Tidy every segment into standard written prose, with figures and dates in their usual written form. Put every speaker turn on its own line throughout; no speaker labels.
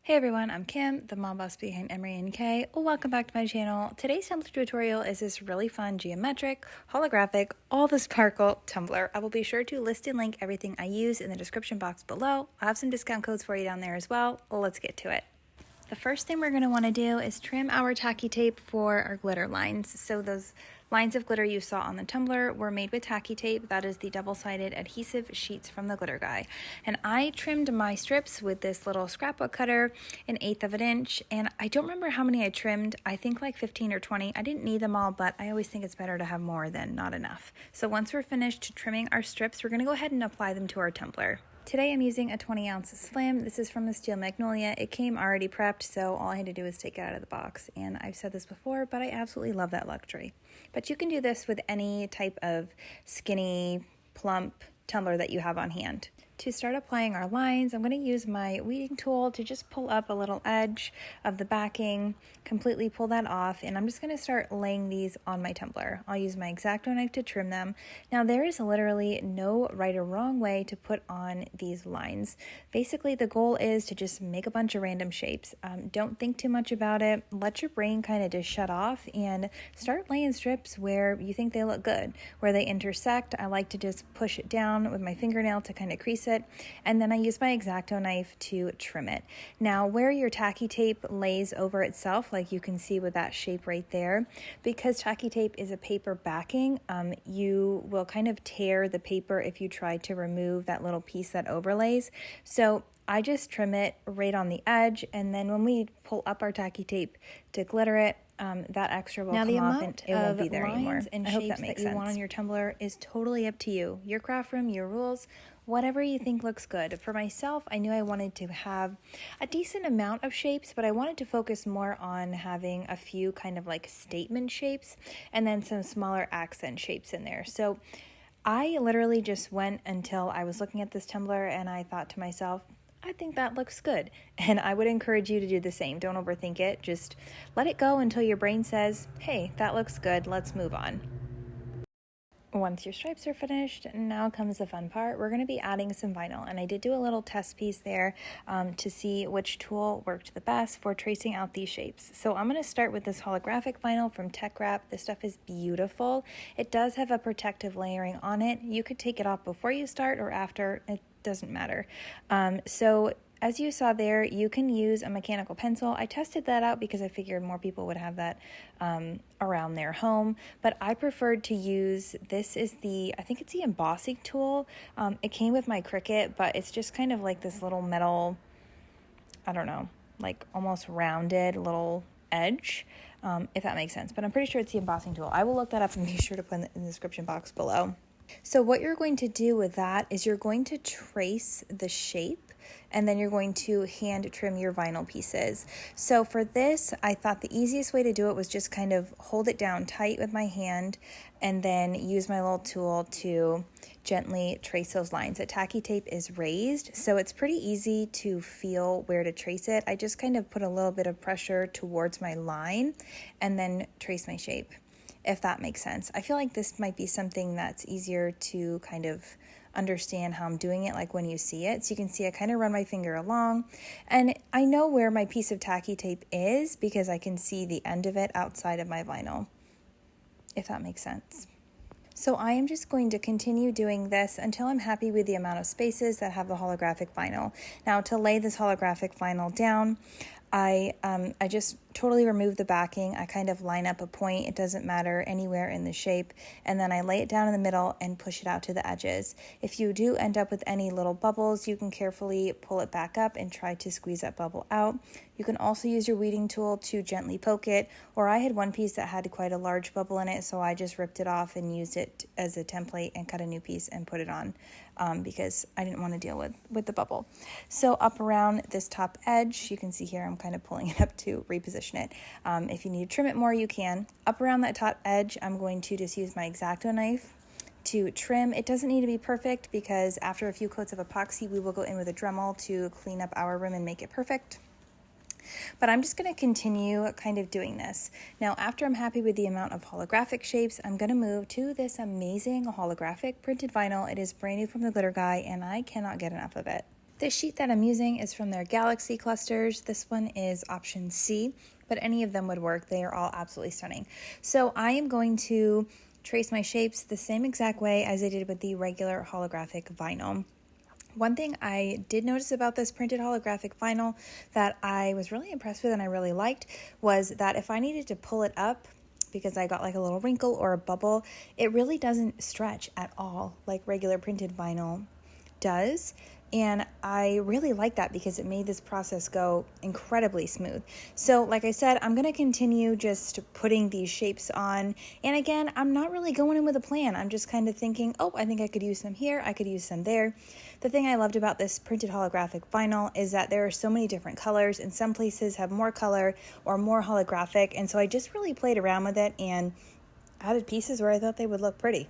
Hey everyone, I'm Kim, the mom boss behind EmeryandK. Welcome back to my channel. Today's Tumbler tutorial is this really fun geometric, holographic, all the sparkle tumbler. I will be sure to list and link everything I use in the description box below. I'll have some discount codes for you down there as well. Let's get to it. The first thing we're going to want to do is trim our tacky tape for our glitter lines. So those lines of glitter you saw on the tumbler were made with tacky tape. That is the double-sided adhesive sheets from the glitter guy. And I trimmed my strips with this little scrapbook cutter, 1/8 of an inch. And I don't remember how many I trimmed. I think like 15 or 20. I didn't need them all, but I always think it's better to have more than not enough. So once we're finished trimming our strips, we're going to go ahead and apply them to our tumbler. Today I'm using a 20-ounce slim. This is from the Steel Magnolia. It came already prepped, so all I had to do was take it out of the box. And I've said this before, but I absolutely love that luxury. But you can do this with any type of skinny, plump tumbler that you have on hand. To start applying our lines, I'm going to use my weeding tool to just pull up a little edge of the backing, completely pull that off, and I'm just going to start laying these on my tumbler. I'll use my X-Acto knife to trim them. Now there is literally no right or wrong way to put on these lines. Basically the goal is to just make a bunch of random shapes. Don't think too much about it. Let your brain kind of just shut off and start laying strips where you think they look good. Where they intersect, I like to just push it down with my fingernail to kind of crease it, and then I use my X-Acto knife to trim it. Now where your tacky tape lays over itself, like you can see with that shape right there, because tacky tape is a paper backing, you will kind of tear the paper if you try to remove that little piece that overlays. So I just trim it right on the edge, and then when we pull up our tacky tape to glitter it, that extra will come off and it won't be there anymore. I hope that makes sense. You want on your tumbler is totally up to you. Your craft room, your rules, whatever you think looks good. For myself, I knew I wanted to have a decent amount of shapes, but I wanted to focus more on having a few kind of like statement shapes and then some smaller accent shapes in there. So I literally just went until I was looking at this tumbler and I thought to myself, I think that looks good. And I would encourage you to do the same. Don't overthink it. Just let it go until your brain says, hey, that looks good. Let's move on. Once your stripes are finished, now comes the fun part. We're going to be adding some vinyl, and I did do a little test piece there to see which tool worked the best for tracing out these shapes. So I'm going to start with this holographic vinyl from TeckWrap. This stuff is beautiful. It does have a protective layering on it. You could take it off before you start or after. It doesn't matter. So as you saw there, you can use a mechanical pencil. I tested that out because I figured more people would have that around their home, but I preferred to use, this is the, I think it's the embossing tool. It came with my Cricut, but it's just kind of like this little metal, I don't know, like almost rounded little edge, if that makes sense, but I'm pretty sure it's the embossing tool. I will look that up and be sure to put it in the description box below. So what you're going to do with that is you're going to trace the shape, and then you're going to hand trim your vinyl pieces. So for this, I thought the easiest way to do it was just kind of hold it down tight with my hand and then use my little tool to gently trace those lines. The tacky tape is raised, so it's pretty easy to feel where to trace it. I just kind of put a little bit of pressure towards my line and then trace my shape, if that makes sense. I feel like this might be something that's easier to kind of understand how I'm doing it, like when you see it. So you can see I kind of run my finger along, and I know where my piece of tacky tape is because I can see the end of it outside of my vinyl, if that makes sense. So I am just going to continue doing this until I'm happy with the amount of spaces that have the holographic vinyl. Now to lay this holographic vinyl down, I just totally remove the backing. I kind of line up a point, it doesn't matter, anywhere in the shape, and then I lay it down in the middle and push it out to the edges. If you do end up with any little bubbles, you can carefully pull it back up and try to squeeze that bubble out. You can also use your weeding tool to gently poke it, or I had one piece that had quite a large bubble in it, so I just ripped it off and used it as a template and cut a new piece and put it on because I didn't want to deal with the bubble. So up around this top edge, you can see here I'm kind of pulling it up to reposition it. If you need to trim it more, you can. Up around that top edge, I'm going to just use my X-Acto knife to trim. It doesn't need to be perfect because after a few coats of epoxy, we will go in with a Dremel to clean up our rim and make it perfect. But I'm just going to continue kind of doing this. Now, after I'm happy with the amount of holographic shapes, I'm going to move to this amazing holographic printed vinyl. It is brand new from the glitter guy, and I cannot get enough of it. This sheet that I'm using is from their Galaxy clusters. This one is option C, but any of them would work. They are all absolutely stunning. So I am going to trace my shapes the same exact way as I did with the regular holographic vinyl. One thing I did notice about this printed holographic vinyl that I was really impressed with and I really liked was that if I needed to pull it up because I got like a little wrinkle or a bubble, it really doesn't stretch at all like regular printed vinyl does. And I really like that because it made this process go incredibly smooth. So like I said, I'm going to continue just putting these shapes on. And again, I'm not really going in with a plan. I'm just kind of thinking, oh, I think I could use some here. I could use some there. The thing I loved about this printed holographic vinyl is that there are so many different colors, and some places have more color or more holographic. And so I just really played around with it and added pieces where I thought they would look pretty,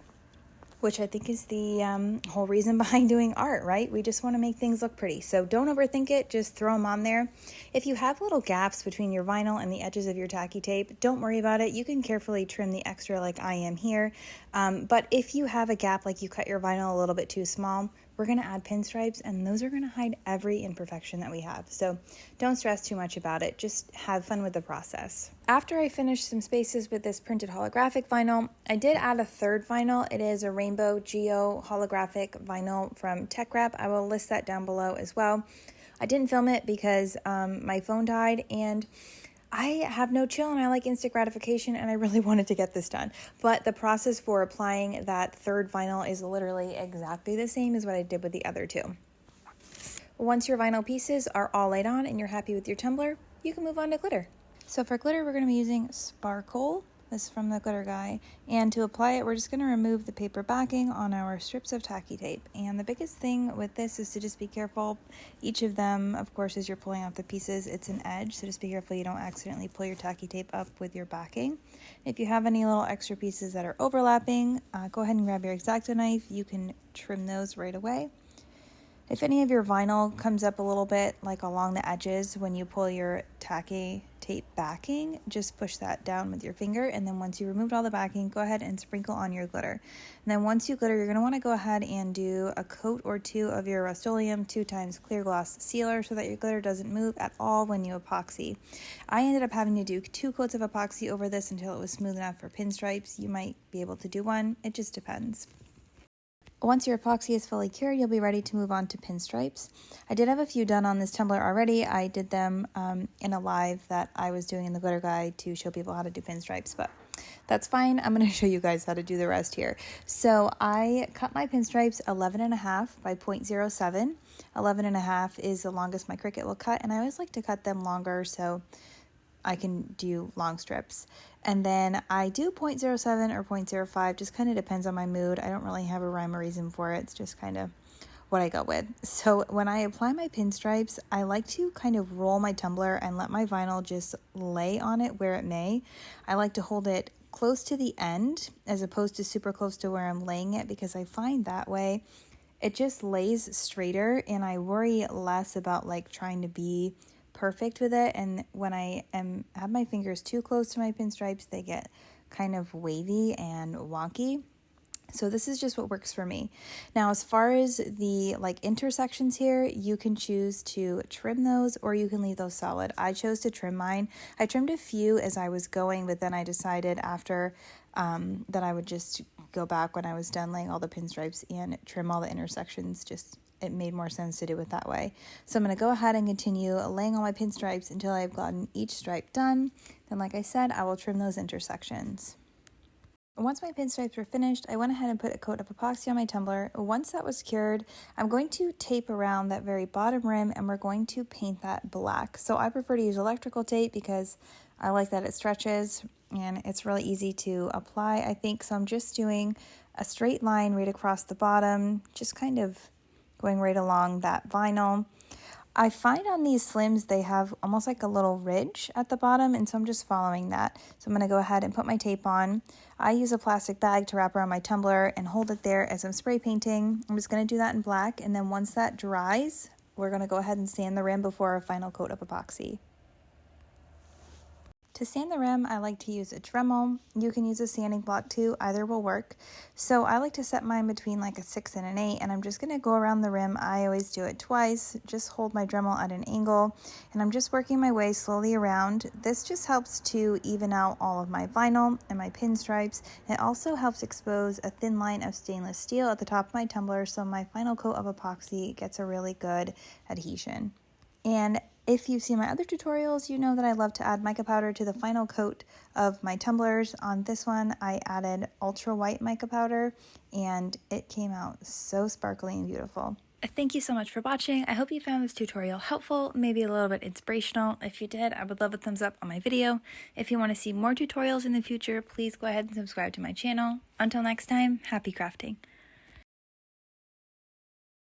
which I think is the whole reason behind doing art, right? We just want to make things look pretty. So don't overthink it, just throw them on there. If you have little gaps between your vinyl and the edges of your tacky tape, don't worry about it. You can carefully trim the extra like I am here. But if you have a gap, like you cut your vinyl a little bit too small, we're going to add pinstripes, and those are going to hide every imperfection that we have. So don't stress too much about it. Just have fun with the process. After I finished some spaces with this printed holographic vinyl, I did add a third vinyl. It is a Rainbow Geo holographic vinyl from TeckWrap. I will list that down below as well. I didn't film it because my phone died, and I have no chill and I like instant gratification, and I really wanted to get this done. But the process for applying that third vinyl is literally exactly the same as what I did with the other two. Once your vinyl pieces are all laid on and you're happy with your tumbler, you can move on to glitter. So for glitter, we're going to be using Sparcoal. This is from the glitter guy. And to apply it, we're just going to remove the paper backing on our strips of tacky tape. And the biggest thing with this is to just be careful. Each of them, of course, as you're pulling off the pieces, it's an edge. So just be careful you don't accidentally pull your tacky tape up with your backing. If you have any little extra pieces that are overlapping, go ahead and grab your X-Acto knife. You can trim those right away. If any of your vinyl comes up a little bit, like along the edges when you pull your tacky tape backing, just push that down with your finger, and then once you removed all the backing, go ahead and sprinkle on your glitter. And then once you glitter, you're going to want to go ahead and do a coat or two of your Rust-Oleum 2x clear gloss sealer so that your glitter doesn't move at all when you epoxy. I ended up having to do 2 coats of epoxy over this until it was smooth enough for pinstripes. You might be able to do 1, it just depends. Once your epoxy is fully cured, you'll be ready to move on to pinstripes. I did have a few done on this tumbler already. I did them in a live that I was doing in the glitter guide to show people how to do pinstripes, but that's fine. I'm going to show you guys how to do the rest here. So I cut my pinstripes 11.5 by 0.07. 11.5 is the longest my Cricut will cut, and I always like to cut them longer so I can do long strips. And then I do 0.07 or 0.05, just kind of depends on my mood. I don't really have a rhyme or reason for it. It's just kind of what I go with. So when I apply my pinstripes, I like to kind of roll my tumbler and let my vinyl just lay on it where it may. I like to hold it close to the end as opposed to super close to where I'm laying it, because I find that way it just lays straighter and I worry less about like trying to be perfect with it. And when I have my fingers too close to my pinstripes, they get kind of wavy and wonky. So this is just what works for me. Now, as far as the like intersections here, you can choose to trim those or you can leave those solid. I chose to trim mine. I trimmed a few as I was going, but then I decided after that I would just go back when I was done laying all the pinstripes and trim all the intersections. Just it made more sense to do it that way. So I'm going to go ahead and continue laying all my pinstripes until I've gotten each stripe done. Then, like I said, I will trim those intersections. Once my pinstripes were finished, I went ahead and put a coat of epoxy on my tumbler. Once that was cured, I'm going to tape around that very bottom rim and we're going to paint that black. So I prefer to use electrical tape because I like that it stretches and it's really easy to apply, I think. So I'm just doing a straight line right across the bottom, just kind of going right along that vinyl. I find on these slims they have almost like a little ridge at the bottom, and so I'm just following that. So I'm going to go ahead and put my tape on. I use a plastic bag to wrap around my tumbler and hold it there as I'm spray painting. I'm just going to do that in black, and then once that dries, we're going to go ahead and sand the rim before our final coat of epoxy. To sand the rim, I like to use a Dremel. You can use a sanding block too, either will work. So I like to set mine between like a 6 and an 8, and I'm just going to go around the rim. I always do it twice, just hold my Dremel at an angle, and I'm just working my way slowly around. This just helps to even out all of my vinyl and my pinstripes. It also helps expose a thin line of stainless steel at the top of my tumbler, so my final coat of epoxy gets a really good adhesion. And if you've seen my other tutorials, you know that I love to add mica powder to the final coat of my tumblers. On this one, I added ultra white mica powder, and it came out so sparkly and beautiful. Thank you so much for watching. I hope you found this tutorial helpful, maybe a little bit inspirational. If you did, I would love a thumbs up on my video. If you want to see more tutorials in the future, please go ahead and subscribe to my channel. Until next time, happy crafting.